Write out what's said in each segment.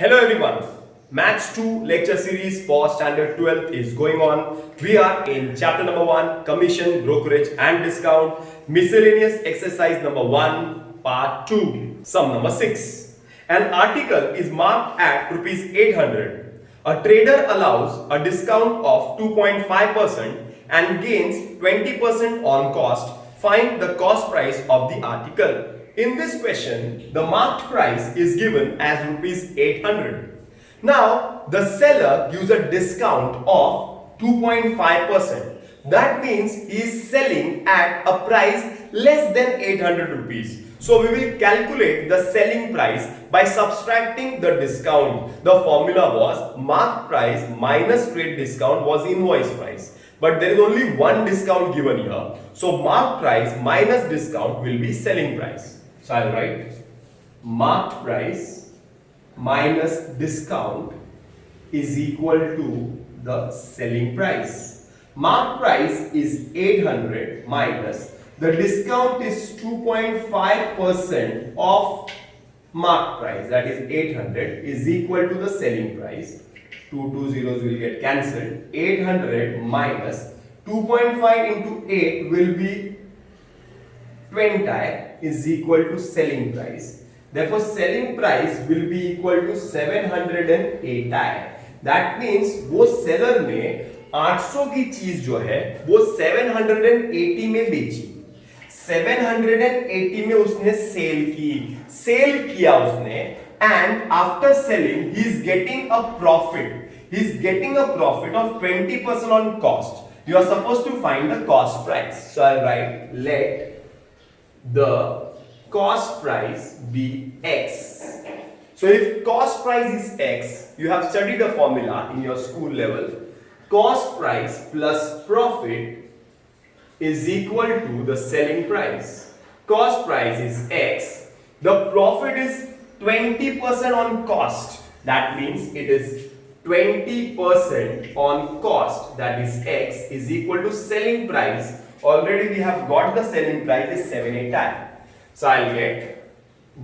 Hello everyone. Match 2 lecture series for standard 12th is going on. We are in chapter number 1, commission, brokerage and discount, miscellaneous exercise number 1, part 2, sum number 6. An article is marked at rupees 800. A trader allows a discount of 2.5% and gains 20% on cost. Find the cost price of the article. In this question, the marked price is given as rupees 800. Now, the seller gives a discount of 2.5%. That means he is selling at a price less than 800 rupees. So, we will calculate the selling price by subtracting the discount. The formula was marked price minus trade discount was invoice price. But there is only one discount given here. So, marked price minus discount will be selling price. So I'll write marked price minus discount is equal to the selling price. Marked price is 800 minus the discount is 2.5% of marked price, that is 800, is equal to the selling price. 2 zeros will get cancelled. 800 minus 2.5 into 8 will be 20 is equal to selling price. Therefore, selling price will be equal to 708. That means वो seller ने 800 की चीज जो है वो 780 में बेची. 780 में उसने सेल किया उसने, and after selling he is getting a profit. He is getting a profit of 20% on cost. You are supposed to find the cost price. So I'll write let the cost price be X. So if cost price is X, you have studied the formula in your school level. Cost price plus profit is equal to the selling price. Cost price is X. The profit is 20% on cost. That means it is 20% on cost, that is X, is equal to selling price. Already we have got the selling price is 780. So I'll get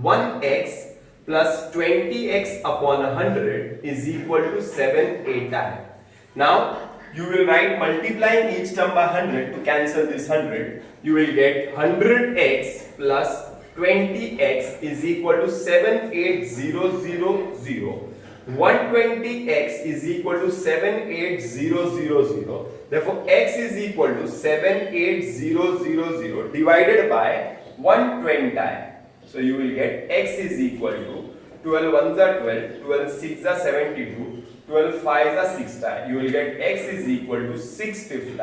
1x plus 20x upon 100 is equal to 780. Now you will write multiplying each term by 100 to cancel this 100. You will get 100x plus 20x is equal to 78000. 120x is equal to 78000. Therefore, x is equal to 78000 divided by 120. So you will get x is equal to 12 ones are 12, 12 6 are 72, 12 5 are 60. You will get x is equal to 650.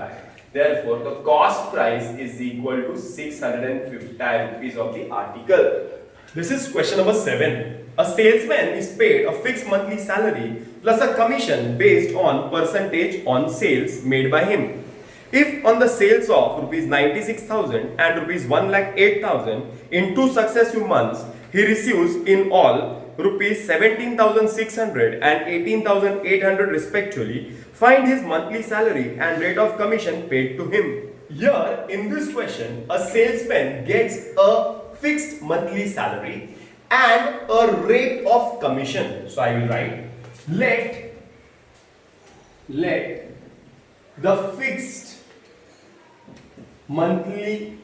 Therefore, the cost price is equal to 650 rupees of the article. This is question number 7. A salesman is paid a fixed monthly salary plus a commission based on percentage on sales made by him. If on the sales of rupees 96,000 and rupees 1,08,000 in 2 successive months, he receives in all rupees 17,600 and 18,800 respectively, find his monthly salary and rate of commission paid to him. Here in this question, a salesman gets a fixed monthly salary and a rate of commission. So I will write let the fixed monthly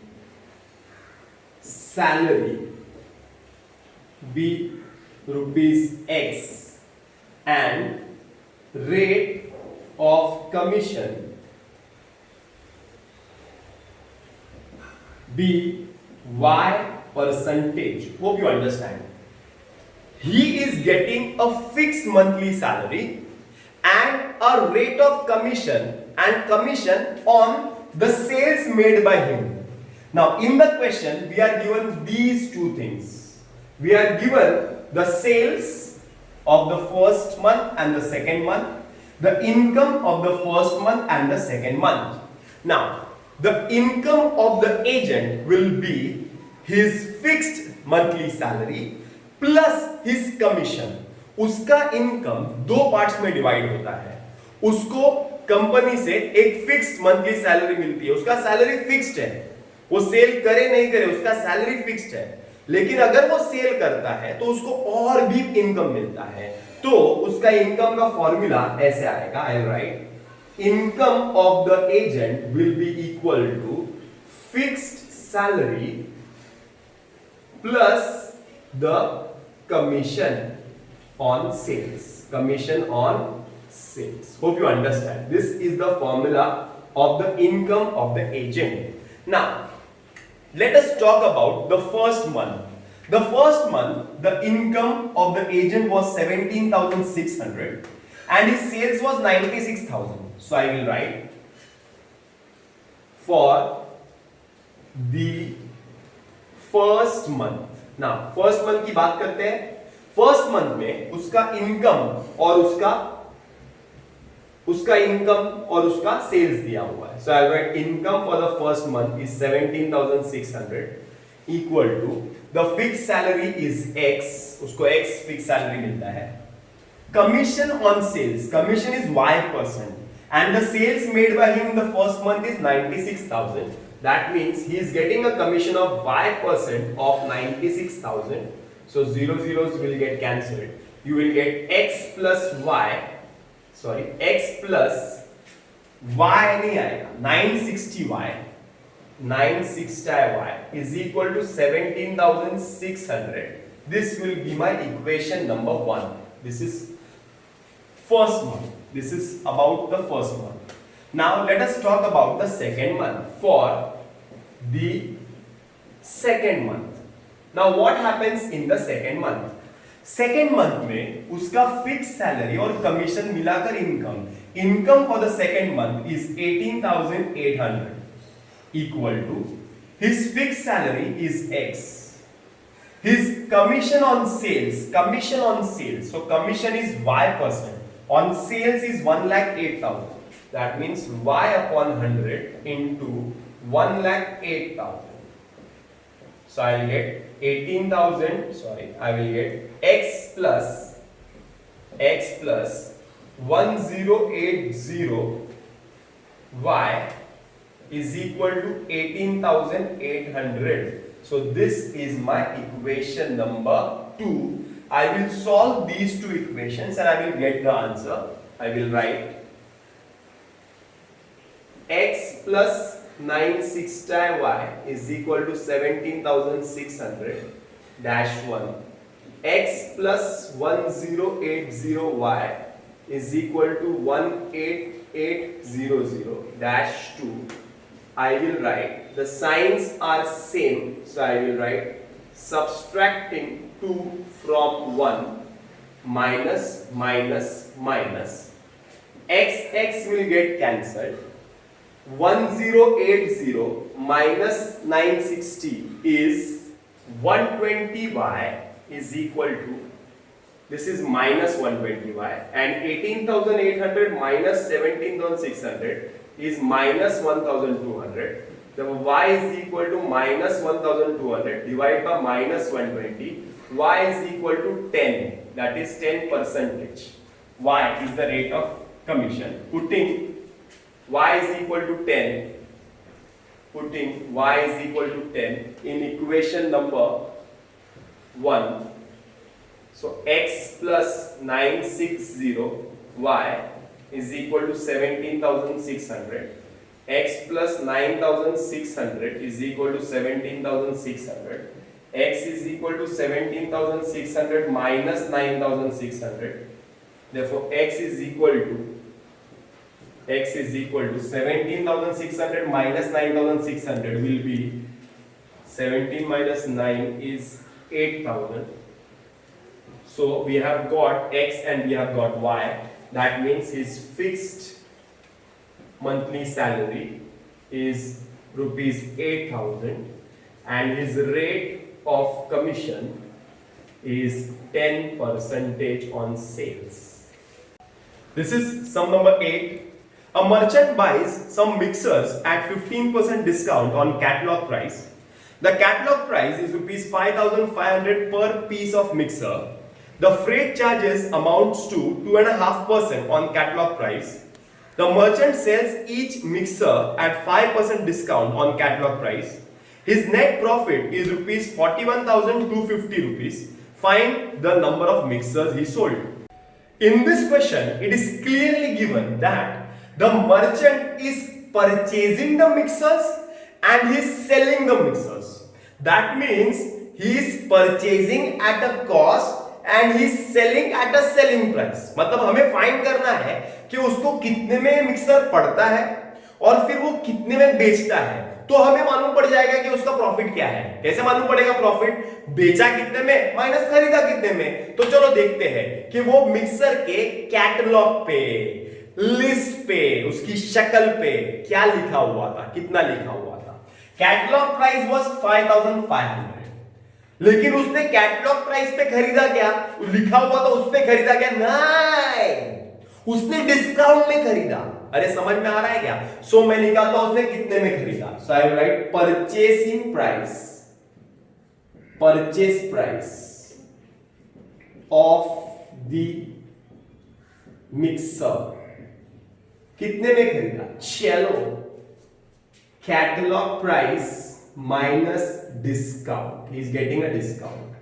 salary be rupees X and rate of commission be Y percentage. Hope you understand. He is getting a fixed monthly salary and a rate of commission on the sales made by him. Now in the question we are given these two things. We are given the sales of the first month and the second month, the income of the first month and the second month. Now the income of the agent will be his fixed monthly salary plus his commission. उसका income दो parts में divide होता है. उसको company से एक fixed monthly salary मिलती है. उसका सैलरी फिक्स्ड है, वो सेल करे नहीं करे उसका सैलरी फिक्स्ड है. लेकिन अगर वो सेल करता है तो उसको और भी इनकम मिलता है. तो उसका इनकम का फॉर्मूला ऐसे आएगा, I write income of the agent will be equal to fixed salary plus the commission on sales. Commission on sales. Hope you understand. This is the formula of the income of the agent. Now, let us talk about the first month. The first month, the income of the agent was 17,600 and his sales was 96,000. So I will write for the first month. Now, first month की बात करते हैं. First month में उसका income और उसका income और उसका सेल्स दिया हुआ है. So I write income for the first month is 17,600 equal to the fix salary is x, उसको x फिक्स सैलरी मिलता है. Commission on sales, commission is y% and the sales made by him in the first month is 96,000. That means he is getting a commission of y% of 96,000. So zero zeros will get cancelled. You will get x plus y. Sorry, x plus y नहीं आएगा. 960y. 960y is equal to 17,600. This will be my equation number 1. This is first month. This is about the first month. Now let us talk about the second month. For the second month. Now what happens in the second month? Second month में उसका fix salary और कमीशन मिलाकर income for the second month is 18,800 equal to his fix salary is x, his commission on sales, so commission is y%, on sales is 1,08,000. that means y upon 100 into 1,08,000. So I will get 18,000, sorry, I will get x plus 1080 y is equal to 18,800. So this is my equation number 2. I will solve these two equations and I will get the answer. I will write x plus 960y is equal to 17,600 dash 1. X plus 1080y is equal to 18800 dash 2. I will write, the signs are same, so I will write subtracting 2 from 1 minus minus minus. X will get cancelled. 1080 minus 960 is 120y is equal to, this is minus 120y, and 18,800 minus 17,600 is minus 1,200. Therefore y is equal to minus 1,200 divided by minus 120. Y is equal to 10, that is 10%. Y is the rate of commission. Putting y is equal to 10, putting y is equal to 10 in equation number 1. So x plus 960 y is equal to 17,600. X plus 9,600 is equal to 17,600. X is equal to 17,600 minus 9,600. Therefore x is equal to 17,600 minus 9,600 will be 17 minus 9 is 8,000. So we have got x and we have got y. That means his fixed monthly salary is rupees 8,000 and his rate of commission is 10% on sales. This is sum number 8. A merchant buys some mixers at 15% discount on catalog price. The catalog price is rupees 5,500 per piece of mixer. The freight charges amounts to 2.5% on catalog price. The merchant sells each mixer at 5% discount on catalog price. His net profit is rupees 41,250 rupees. Find the number of mixers he sold. In this question, it is clearly given that the merchant is purchasing the mixers and he is selling the mixers. That means he is purchasing at a cost and he is selling at a selling price. मतलब हमें find करना है कि उसको कितने में mixer पड़ता है और फिर वो कितने में बेचता है, तो हमें मालूम पड़ जाएगा कि उसका प्रॉफिट क्या है. कैसे मालूम पड़ेगा प्रॉफिट? बेचा कितने में माइनस खरीदा कितने में. तो चलो देखते हैं कि वो मिक्सर के कैटलॉग पे, लिस्ट पे, उसकी शक्ल पे क्या लिखा हुआ था, कितना लिखा हुआ था. कैटलॉग प्राइस वाज 5500, लेकिन उसने कैटलॉग प्राइस पे खरीदा क्या? लिखा हुआ था उस पे खरीदा क्या? नहीं, उसने डिस्काउंट में खरीदा. अरे समझ में आ रहा है क्या? सो मैं निकालता हूं उसने कितने में खरीदा. So I will write purchasing price, purchase price of the mixer. कितने में खरीदा? चलो, catalogue price minus discount. He is getting a discount.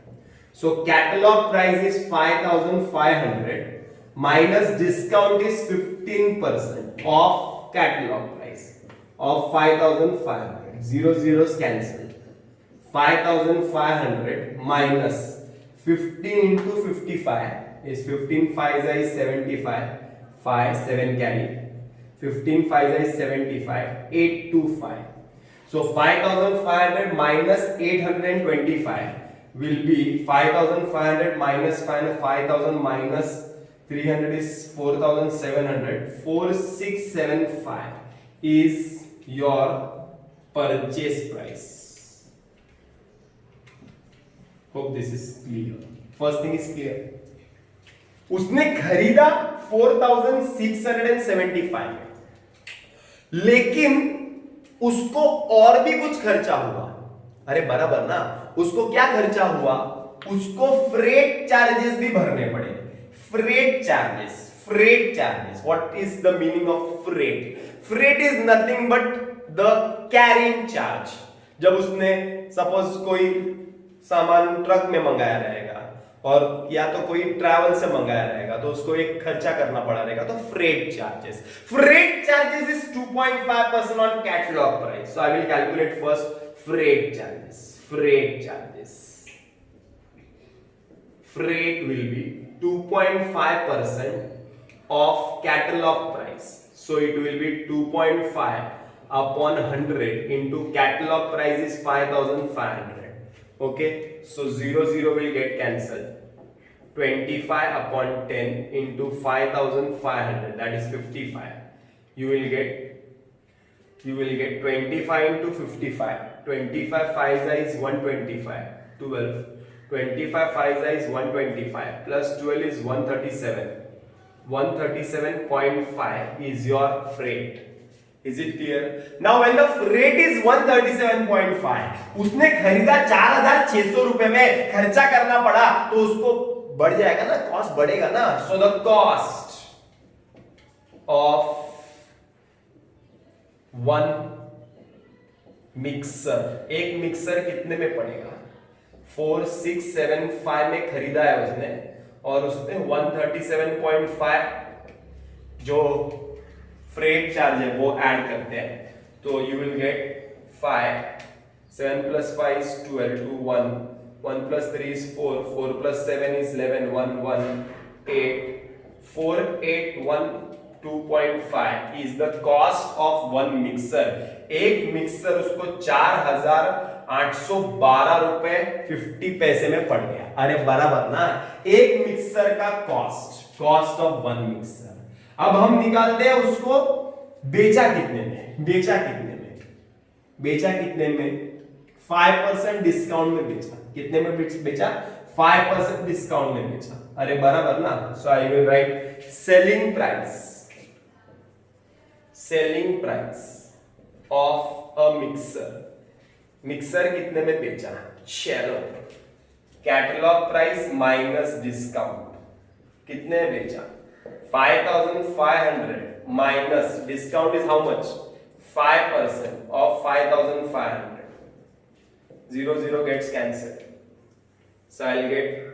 So catalog price is 5500 minus discount is 15% of catalog price of 5500. Zero zeros cancel. 5500 minus 15 into 55 is 15 5 is 75. 5 7 carry. 15 5 is 75. 825. So 5500 minus 825 will be 5500 minus 5000 minus 300 is 4700. 4675 is your purchase price. Hope this is clear. First thing is clear. उसने खरीदा 4675, लेकिन उसको और भी कुछ खर्चा हुआ. अरे बराबर ना, उसको क्या खर्चा हुआ? उसको फ्रेट चार्जेस भी भरने पड़े. Freight charges, freight charges. What is the meaning of freight? Freight is nothing but the carrying charge. जब उसने सपोज कोई सामान ट्रक में मंगाया रहेगा और या तो कोई ट्रैवल से मंगाया रहेगा, तो उसको एक खर्चा करना पड़ा रहेगा, तो freight charges. Freight charges is 2.5% on catalogue price. So I will calculate first freight charges. Freight charges, freight will be 2.5% of catalogue price. So it will be 2.5 upon 100 into catalog price is 5500. Okay, so 0 will get cancelled. 25 upon 10 into 5500, that is 55. You will get 25 into 55. 25 5 is 125. 12. 25 5 is 125 plus 12 is 137. 137.5 is your freight. Is it clear? Now when the freight is 137.5, उसने खरीदा 4600 रुपए में, खर्चा करना पड़ा, तो उसको बढ़ जाएगा ना, कॉस्ट बढ़ेगा ना. So the cost of one mixer, एक मिक्सर कितने में पड़ेगा? 4675 में खरीदा है उसने, और उसने 137.5 जो फ्रेट चार्ज है वो ऐड करते हैं, तो you will get 5. 7 plus 5 is 12 to 1. 1 plus 3 is 4. 4 plus 7 is 11. 1 1 8. 4812.5 is the cost of one mixer. एक मिक्सर उसको 4812 रुपए 50 पैसे में पड़ गया. अरे बराबर ना, एक मिक्सर का कॉस्ट ऑफ वन मिक्सर. अब हम निकालते हैं उसको बेचा कितने में. बेचा कितने में? 5% डिस्काउंट में बेचा. कितने में बेचा? 5% डिस्काउंट में बेचा. अरे बराबर ना. So I will write selling price of a mixer कितने में बेचा? चलो, कैटलॉग प्राइस माइनस डिस्काउंट कितने में बेचा? 5500 minus discount is how much? 5% of 5500. 0 gets cancelled. So I'll get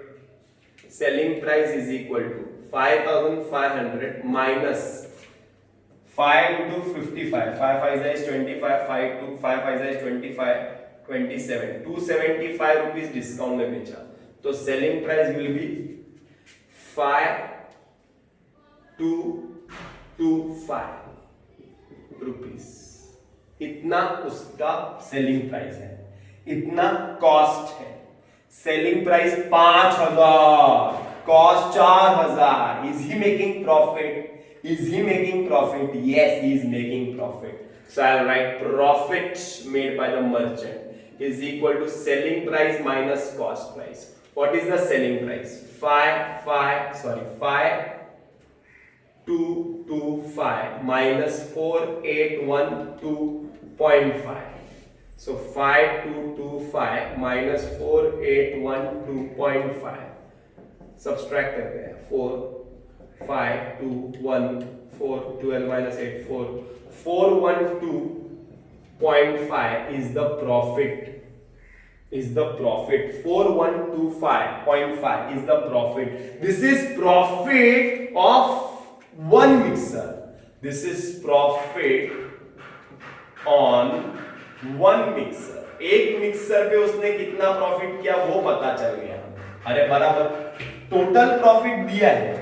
selling price is equal to 5500 minus 5 into 55, 5 5 is 25, 5 2 5 5 is 25, 27, 275 rupees discount में बेचा, तो selling price will be 5225 rupees. इतना उसका selling price है, इतना कॉस्ट है। Selling price 5000, cost 4000। Is he making profit? Is he making profit? Yes, he is making profit. So I'll write profit made by the merchant is equal to selling price minus cost price. What is the selling price? 5225 minus 4812.5. So 5225 minus 4812.5. Subtract करते हैं 4 5 2 1 4 12 minus 8 4 412.5 is the profit. 4125.5 is the profit. This is profit of one mixer. This is profit on one mixer. एक mixer पे उसने कितना profit किया वो पता चल गया। अरे बराबर, टोटल प्रॉफिट दिया है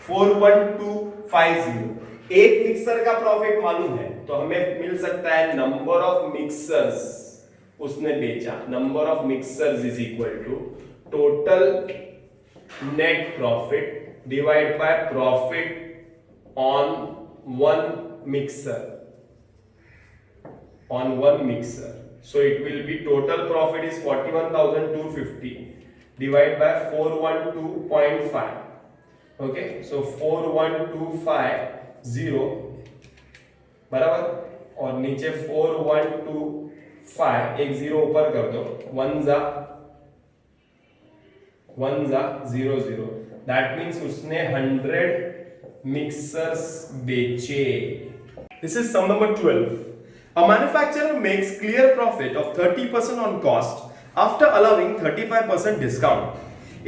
41250। एक मिक्सर का प्रॉफिट मालूम है तो हमें मिल सकता है नंबर ऑफ मिक्सर्स उसने बेचा। Number of mixers is equal to total net profit divide by profit on one mixer, so it will be total profit is 41250 divided by 412.5. okay, so 4125 बराबर, और नीचे 4125 एक जीरो ऊपर कर दो, 1 जा 00। दैट मींस उसने 100 मिक्सर्स बेचे। This is sum number 12। A manufacturer makes clear profit of 30% on cost after allowing 35% discount.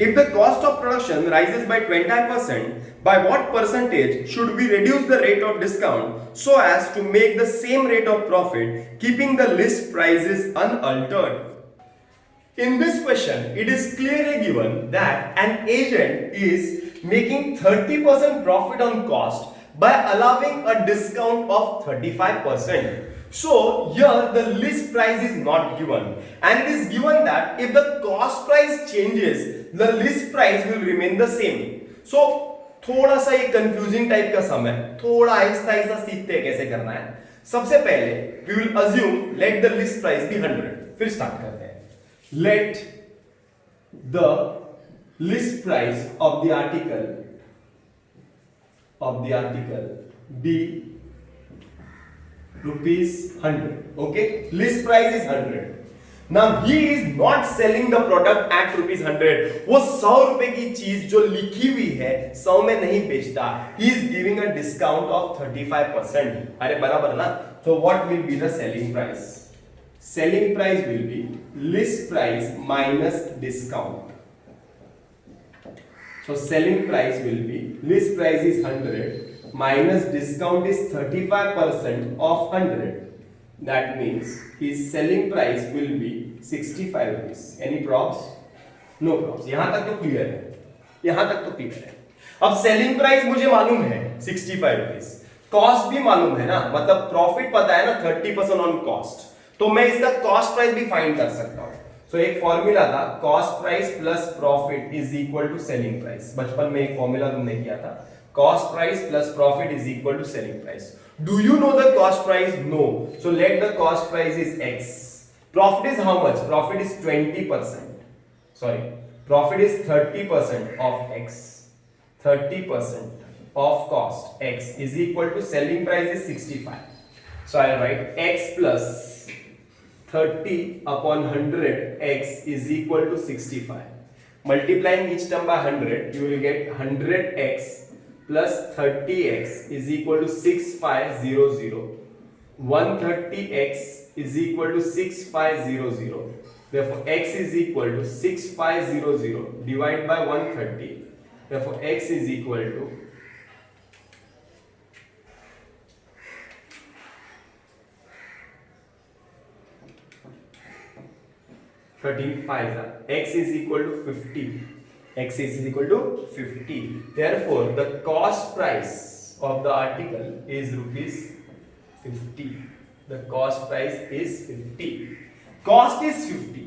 If the cost of production rises by 20%, by what percentage should we reduce the rate of discount so as to make the same rate of profit, keeping the list prices unaltered? In this question, it is clearly given that an agent is making 30% profit on cost by allowing a discount of 35%. So here the list price is not given, and it is given that if the cost price changes, the list price will remain the same. So थोड़ा सा ये confusing type का सम है, थोड़ा आहिस्ता आहिस्ता सीखते हैं कैसे करना है। सबसे पहले we will assume let the list price be 100। फिर स्टार्ट करते हैं। Let the list price of the article be rupees 100. okay, list price is 100. now he is not selling the product at rupees 100. वो 100 रुपए की चीज जो लिखी हुई है 100 में नहीं बेचता, he is giving a discount of 35%। अरे बराबर ना। so what will be the selling price? selling price will be list price minus discount. so selling price will be list price is 100 minus discount is 35% of 100. that means his selling price will be 65 rupees. any props? no props। यहां तक तो clear है, अब selling price मुझे मालूम है 65 rupees, cost भी मालूम है ना, मतलब प्रॉफिट पता है ना 30% ऑन कॉस्ट, तो मैं इसका कॉस्ट प्राइस भी फाइंड कर सकता हूं। सो एक फॉर्मूला था cost price plus profit is equal to selling price. बचपन में एक फॉर्मूला तुमने किया था, cost price plus profit is equal to selling price. Do you know the cost price? No. So let the cost price is X. Profit is how much? Profit is 20%. Sorry, profit is 30% of X. 30% of cost X is equal to selling price is 65. So I'll write X plus 30 upon 100 X is equal to 65. Multiplying each term by 100, you will get 100X plus 30x is equal to 6500. 130x is equal to 6500. Therefore x is equal to 6500 divided by 130. Therefore x is equal to 13 5 x is equal to 50. X is equal to 50. Therefore the cost price of the article is rupees 50. The cost price is 50. Cost is 50.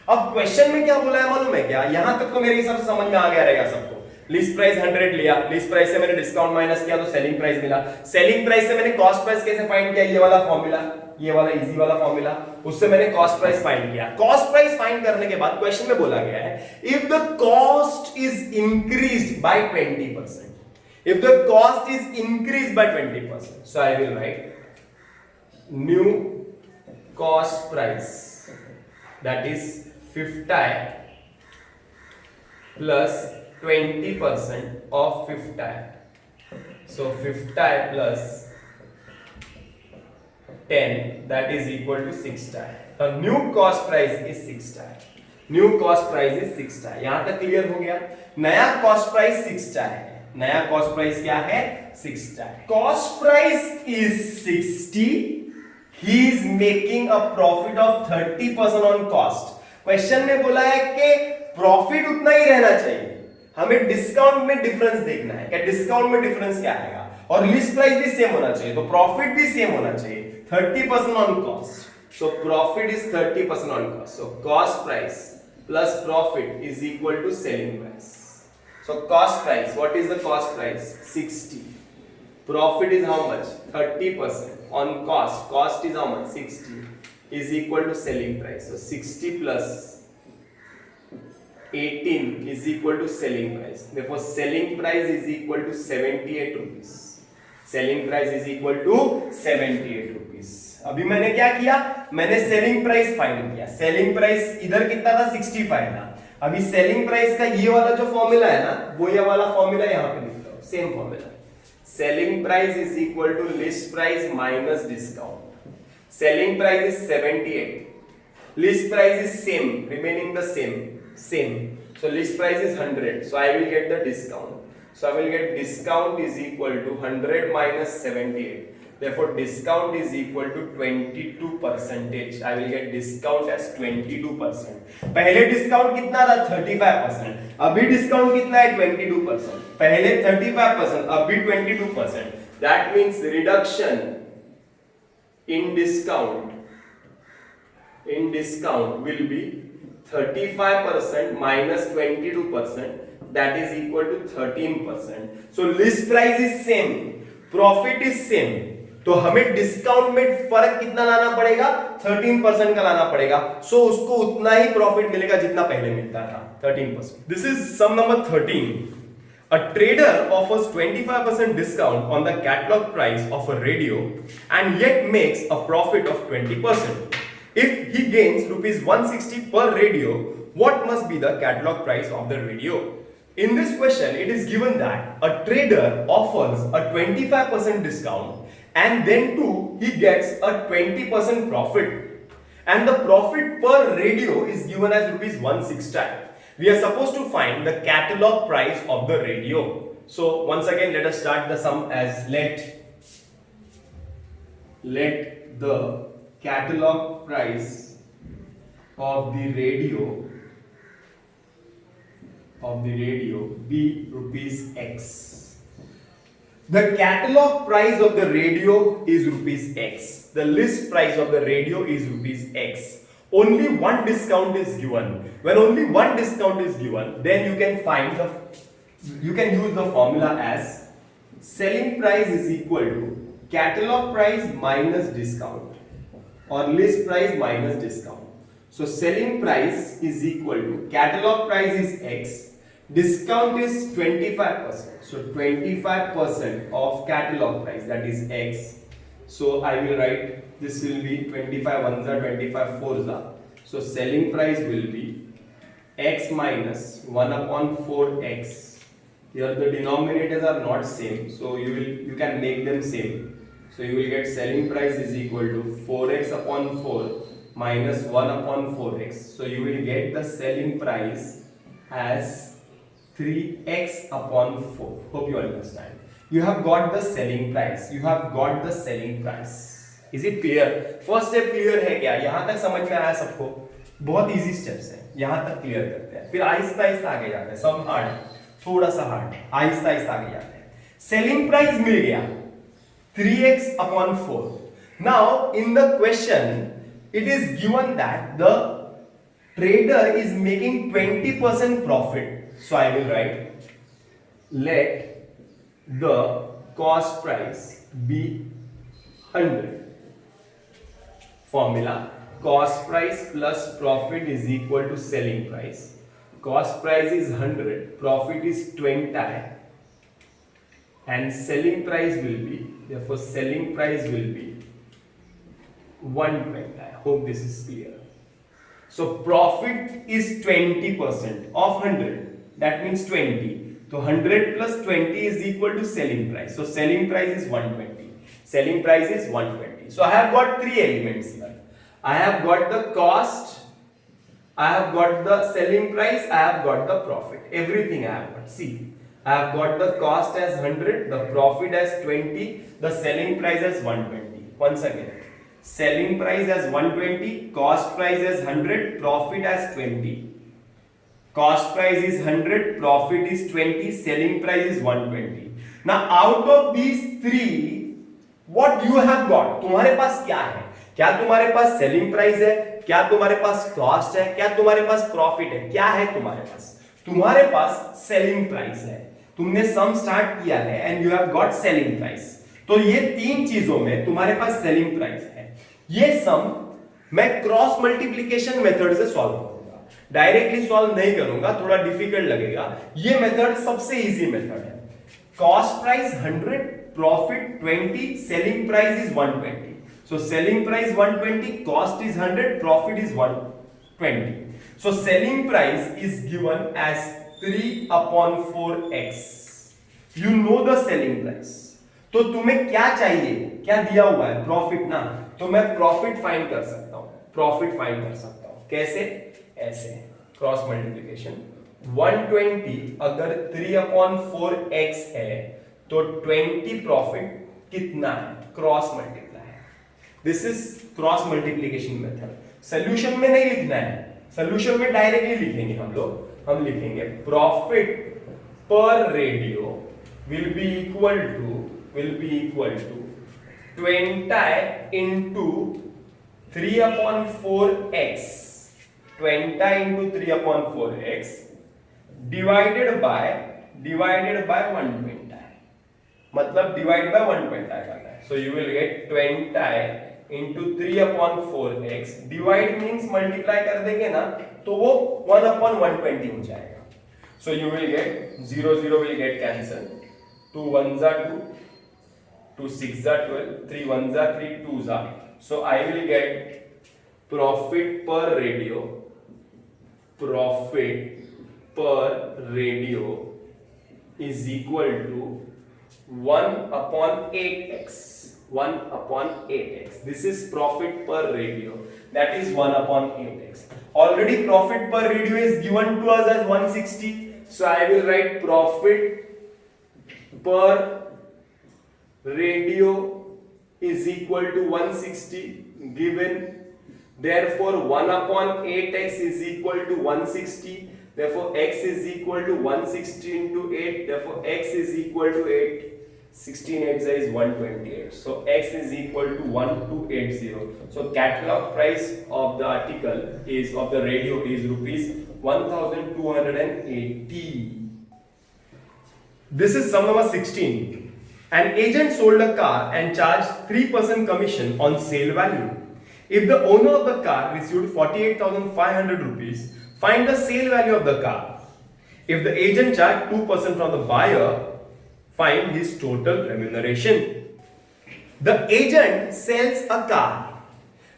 अब question में क्या बोला है मालूम है क्या? यहां तक तो मेरे हिसाब से समझ में आ गया रहेगा सबको. लिस्ट प्राइस 100 लिया, लिस्ट प्राइस से मैंने डिस्काउंट माइनस किया तो सेलिंग प्राइस मिला. सेलिंग प्राइस से मैंने कॉस्ट प्राइस कैसे फाइंड किया? ये वाला फॉर्मूला, ये वाला इजी वाला फॉर्मूला, उससे मैंने कॉस्ट प्राइस फाइंड किया. कॉस्ट प्राइस फाइंड करने के बाद क्वेश्चन में बोला गया है if the cost is increased by 20%. If the cost is increased by 20%, so I will write new cost price, that is 50 plus 20% of 50. So 50 plus 10, that is equal to 60. The new cost price is 60. New cost price is 60. यहां तक clear हो गया? नया cost price 60 है. नया cost price क्या है? 60. Cost price is 60. He is making a profit of 30% on cost. Question में बोला है कि प्रॉफिट उतना ही रहना चाहिए, हमें डिस्काउंट में डिफरेंस देखना है. क्या डिस्काउंट में डिफरेंस क्या आएगा? और लिस्ट प्राइस भी सेम होना चाहिए, तो प्रॉफिट भी सेम होना चाहिए. 30% on cost, so profit is 30% on cost. So cost price plus profit is equal to selling price. So cost price, what is the cost price? 60. Profit is how much? 30% on cost. Cost is how much? 60 is equal to selling price. So 60 plus 18 is equal to selling price. Therefore selling price is equal to 78 rupees. Selling price is equal to 78 rupees. अभी मैंने क्या किया? मैंने selling price find किया. Selling price इधर कितना था? 65 था. अभी सेलिंग प्राइस का ये वाला जो फॉर्मूला है ना, वो ये वाला फॉर्मूला यहां पे लिख लो. Same formula. Selling price is equal to list price minus discount. Selling price is 78. List price is same, remaining the same. So list price is 100. So I will get the discount. So I will get discount is equal to 100 minus 78. Therefore discount is equal to 22%. I will get discount as 22%. पहले discount कितना था? 35%. अभी discount कितना है? 22%. पहले 35%, अभी 22%. That means reduction in discount will be 35% minus 22%, that is equal to 13%. So list price is same, profit is same. तो हमें डिस्काउंट में फर्क कितना लाना पड़ेगा? 13% का लाना पड़ेगा. सो उसको उतना ही प्रॉफिट मिलेगा जितना पहले मिलता था, 13%. This is sum number 13. A trader offers 25% discount on the catalog price of a radio and yet makes a profit of 20%. If he gains rupees 160 per radio, what must be the catalog price of the radio? In this question, it is given that a trader offers a 25% discount and then too he gets a 20% profit. And the profit per radio is given as rupees 160. We are supposed to find the catalog price of the radio. So once again, let us start the sum as let the catalog price of the radio be rupees X. The catalog price of the radio is rupees X. The list price of the radio is rupees X. Only one discount is given. When only one discount is given, then you can use the formula as selling price is equal to catalog price minus discount or list price minus discount. So selling price is equal to catalog price is X, discount is 25%. So 25% of catalog price, that is X. So I will write, this will be 25 ones are 25 fours are. So selling price will be X minus 1 upon 4X. Here the denominators are not same, so you can make them same. So you will get selling price is equal to 4x upon 4 minus 1 upon 4x. So you will get the selling price as 3x upon 4. Hope you understand. You have got the selling price. You have got the selling price. Is it clear? First step clear है क्या? यहां तक समझ में आया सबको? बहुत easy steps है, यहां तक क्लियर करते हैं, फिर आहिस्ता आहिस्ता आगे जाते हैं. सब हार्ड, थोड़ा सा हार्ड, आहिस्ता आहिस्ता आगे जाते हैं. सेलिंग प्राइस मिल गया 3x upon 4. Now in the question it is given that the trader is making 20% profit. So I will write, let the cost price be 100. Formula: cost price plus profit is equal to selling price. Cost price is 100, profit is 20, and selling price will be, therefore selling price will be 120. I hope this is clear. So profit is 20% of 100. That means 20. So 100 plus 20 is equal to selling price. So selling price is 120. Selling price is 120. So I have got three elements here. I have got the cost, I have got the selling price, I have got the profit. Everything I have got. See, I have got the cost as 100, the profit as 20, the selling price as 120. Once again, selling price as 120, cost price as 100, profit as 20. Cost price is 100, profit is 20, selling price is 120. Now out of these three, what you have got? तुम्हारे पास क्या है? क्या तुम्हारे पास selling price है? क्या तुम्हारे पास cost है? क्या तुम्हारे पास प्रॉफिट है? क्या है तुम्हारे पास? तुम्हारे पास सेलिंग प्राइस है. तुमने सम स्टार्ट किया है and you have got selling price. तो ये तीन चीजों में तुम्हारे पास सेलिंग प्राइस है. ये सम मैं क्रॉस मल्टीप्लिकेशन मेथड से सॉल्व करूंगा, डायरेक्टली सॉल्व नहीं करूंगा, थोड़ा डिफिकल्ट लगेगा. ये मेथड सबसे इजी मेथड है. Cost price 100, profit 20, selling price is 120. So selling price 120, cost is 100, profit is 120. So selling price is given as 3 upon 4x. You know the selling price. तो तुम्हें क्या चाहिए? क्या दिया हुआ है? प्रॉफिट ना. तो मैं प्रॉफिट फाइंड कर सकता हूं. प्रॉफिट फाइंड कर सकता हूं कैसे? ऐसे क्रॉस मल्टीप्लिकेशन. 120 अगर 3 upon 4x है तो 20 प्रॉफिट कितना है? Cross multiply. This is cross multiplication method. Solution में नहीं लिखना है, सोल्यूशन में डायरेक्टली लिखेंगे हम लोग. हम लिखेंगे profit per radio will be equal to 20 into 3 upon 4x, 20 into 3 upon 4x divided by 120. मतलब डिवाइड बाय 120 करना है. So you will get 20 into 3 upon 4x. Divide means multiply कर देंगे ना तो वो 1 upon 120 हो जाएगा. So you will get 0 0 will get cancel. 2 1s are 2, 2 6s are 12, 3 1s are 3, 2s are. So I will get profit per radio is equal to 1 upon 8x. 1 upon 8x. This is profit per radio. That is 1 upon 8x. Already profit per radio is given to us as 160. So I will write profit per radio is equal to 160 given. Therefore 1 upon 8x is equal to 160. Therefore x is equal to 160 into 8. Therefore x is equal to 8. 16 8 is 128. So x is equal to 1280. So catalog price of the article is of the radio is rupees 1280. This is sum number 16. An agent sold a car and charged 3% commission on sale value. If the owner of the car received 48,500 rupees, find the sale value of the car. If the agent charged 2% from the buyer, find his total remuneration. The agent sells a car.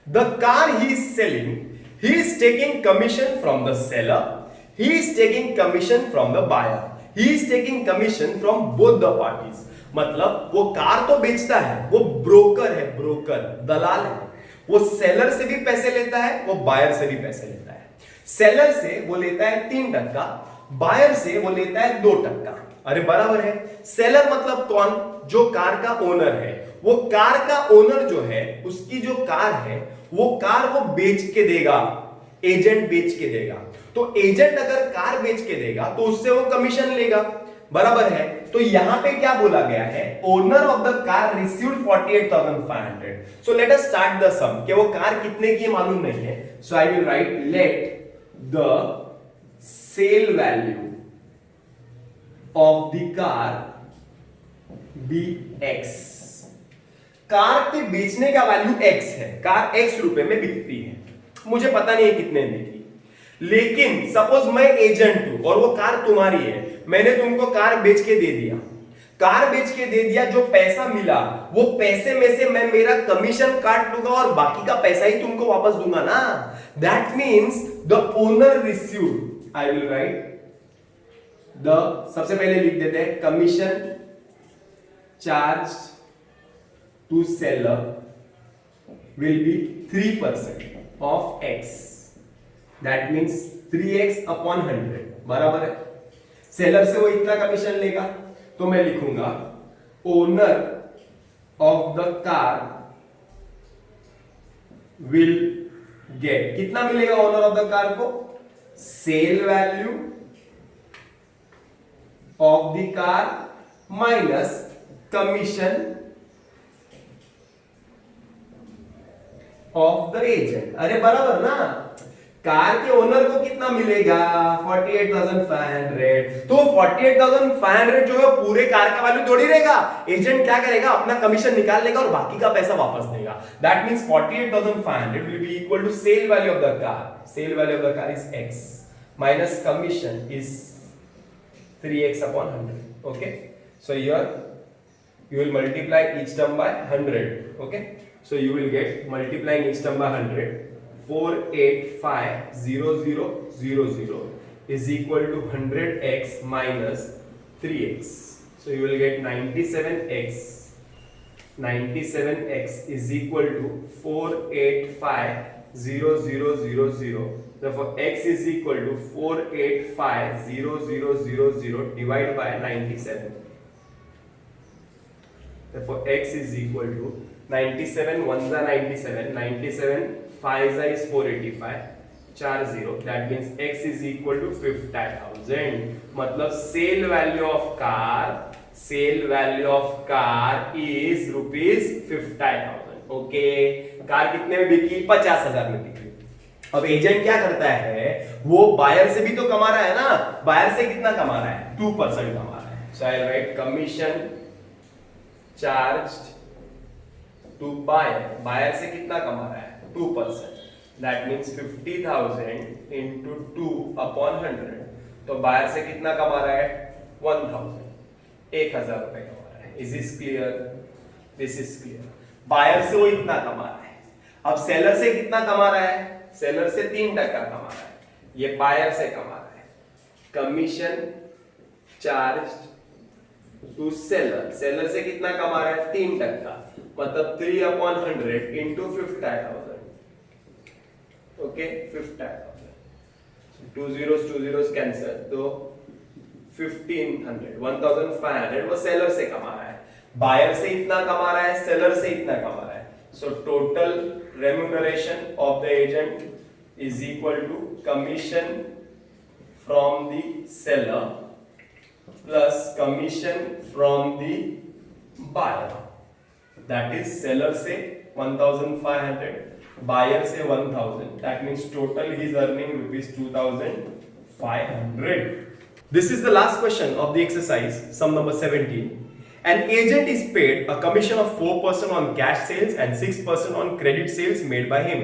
The car he is selling, he is taking commission from the seller, he is taking commission from the buyer, he is taking commission from both the parties. मतलब वो car तो बेचता है, वो broker है, broker दलाल है. वो seller से भी पैसे लेता है, वो बायर से भी पैसे लेता है. सेलर से वो लेता है 3%, बायर से वो लेता है 2%। अरे बराबर है। सेलर मतलब कौन? जो कार का ओनर है। वो कार का ओनर जो है, उसकी जो कार है, वो कार वो बेच के देगा, एजेंट बेच के देगा। तो एजेंट अगर कार बेच के देगा तो उससे वो कमीशन लेगा, बराबर है। तो यहां पे क्या बोला गया है? Owner of the car received 48,500। So let us start the sum. कि वो कार कितने की मालूम नहीं है, so I will write let the sale value of the car be x. Car के बेचने का वैल्यू एक्स है, कार एक्स रुपए में बिकती है, मुझे पता नहीं है कितने देगी। लेकिन सपोज मैं एजेंट हूं और वो कार तुम्हारी है, मैंने तुमको कार बेच के दे दिया। कार बेच के दे दिया, जो पैसा मिला वो पैसे में से मैं मेरा कमीशन काट लूंगा और बाकी का पैसा ही तुमको वापस दूंगा ना। That means the owner received, I will write the, सबसे पहले लिख देते हैं commission charge to seller will be 3% of x, that means 3x upon 100, बराबर है। सेलर से वो इतना कमीशन लेगा, तो मैं लिखूंगा owner of the car will get, कितना मिलेगा ओनर ऑफ द कार को? Sale value of the car minus commission of the agent. अरे बराबर ना, कार के ओनर को कितना मिलेगा? 48,500। तो 48,500 जो है पूरे कार का वैल्यू थोड़ी रहेगा। एजेंट क्या करेगा? अपना कमीशन निकाल लेगा और बाकी का पैसा वापस देगा। That means 48,500 will be equal to sale value of the car. Sale value of the car is x minus commission is 3x upon 100. Okay, so here you will multiply each term by 100. Okay, so you will get multiplying each term by 100, 485,000 is equal to 100x minus 3x. So you will get 97x. 97x is equal to 485,000. Therefore x is equal to 485,000 divided by 97. Therefore x is equal to 97 ones are 97, 97 5s is 485, 40, that means x is equal to 50,000. मतलब sale value of car is rupees 50,000. Okay, car कितने में बिकी? 50,000 में बिकी। अब agent क्या करता है? वो बायर से भी तो कमा रहा है ना। बायर से कितना कमा रहा है? 2% कमा रहा है। So I write commission charged to buyer. Buyer से कितना कमा रहा है? 2%। That means 50,000 into 2 upon 100। तो बायर से कितना कमा रहा है? 1,000, 1,000 रुपए कमा रहा है। Is this clear? This is clear. Buyer से वो इतना कमा रहा है। अब सेलर से कितना कमा रहा है? सेलर से 3% कमा रहा है। ये बायर से कमा रहा है। Commission charge to seller, seller से कितना कमा रहा है? 3%, मतलब 3 upon 100 into 50,000. Okay, 50,000. 2 zeros cancel, तो 1,500, 1,500 वो सेलर से कमा रहा है। बायर से इतना कमा रहा है, सेलर से इतना कमा रहा है। So total remuneration of the agent is equal to commission from the seller plus commission from the buyer. That is seller से 1,500, buyer से 1,000. That means total he is earning rupees 2,500. This is the last question of the exercise, sum number 17. An agent is paid a commission of 4% on cash sales and 6% on credit sales made by him.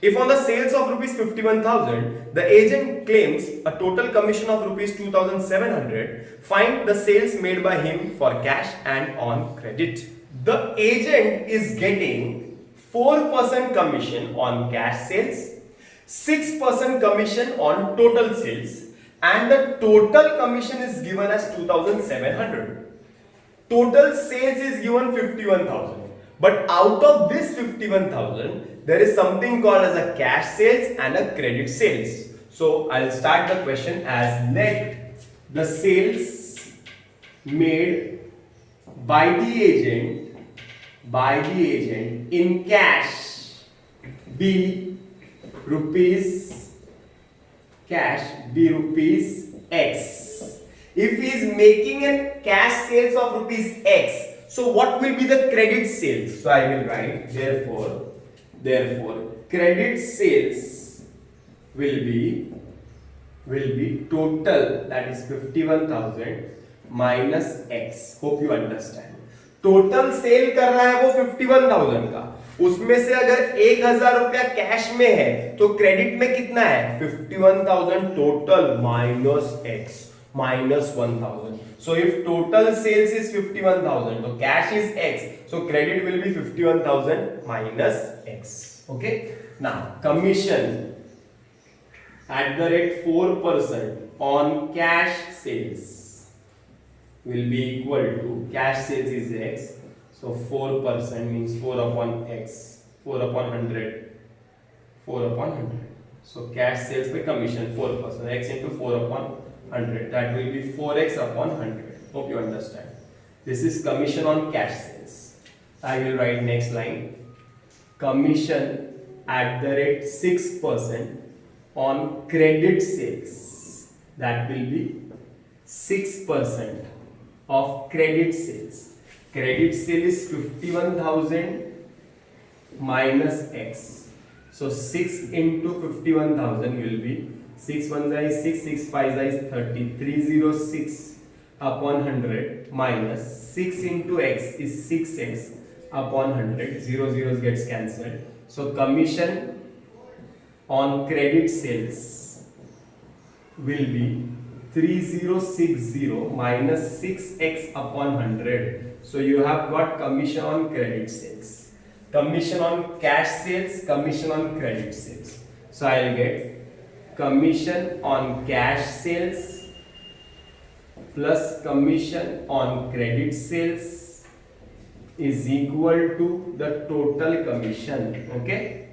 If on the sales of rupees 51,000, the agent claims a total commission of rupees 2,700, find the sales made by him for cash and on credit. The agent is getting 4% commission on cash sales, 6% commission on total sales, and the total commission is given as 2,700. Total sales is given 51,000, but out of this 51,000 there is something called as a cash sales and a credit sales. So I'll start the question as let the sales made by the agent in cash be rupees X. If he is making a cash sales of rupees X, so what will be the credit sales? So I will write therefore credit sales will be total, that is 51,000 minus X. Hope you understand. Total sale कर रहा है वो 51,000 का, उसमें से अगर 1,000 रुपया cash में है तो क्रेडिट में कितना है 51,000 total minus X minus 1,000. So if total sales is 51,000, so cash is X, so credit will be 51,000 minus X. Okay. Now commission at the rate 4% on cash sales will be equal to, cash sales is X, so 4% means 4 upon X, 4 upon 100. So cash sales by commission 4%, X into 4 upon 100, that will be 4X upon 100. Hope you understand. This is commission on cash sales. I will write next line, commission at the rate 6% on credit sales, that will be 6% of credit sales. Credit sale is 51,000 minus X. So 6 into 51,000 will be 6 1 is 6, 6 5 is 30, 306 upon 100 minus 6 into X is 6X upon 100, 0 gets cancelled. So commission on credit sales will be 3060 minus 6X upon 100. So you have got commission on credit sales, commission on cash sales, commission on credit sales. So I will get commission on cash sales plus commission on credit sales is equal to the total commission. Okay.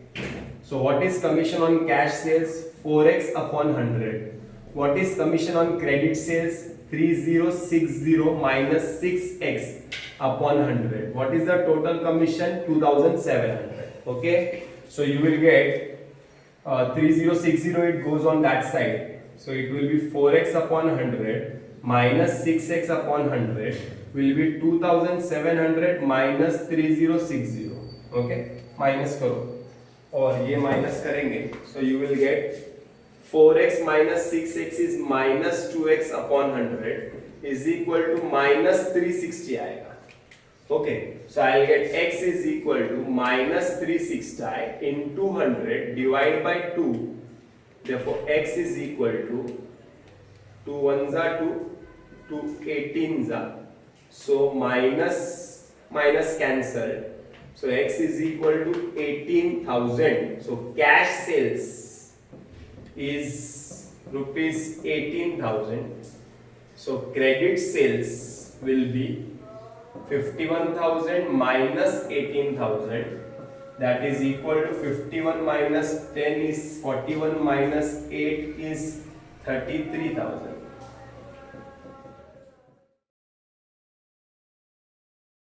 So what is commission on cash sales? 4X upon 100. What is commission on credit sales? 3060 minus 6X upon 100. What is the total commission? 2700. Okay. So you will get 3060, it goes on that side. So it will be 4X upon 100 minus 6X upon 100 will be 2700 minus 3060. Okay. Minus करो और ये minus करेंगे. So you will get 4x minus 6x is minus 2x upon 100 is equal to minus 360 आएगा. Okay, so I'll get x is equal to minus 360 into 100 divided by 2. Therefore, x is equal to 2 1s are 2, 2 18s are. So minus cancelled. So x is equal to 18,000. So cash sales is rupees 18,000. So credit sales will be 51,000 minus 18,000. That is equal to 51 minus 10 is 41 minus 8 is 33,000.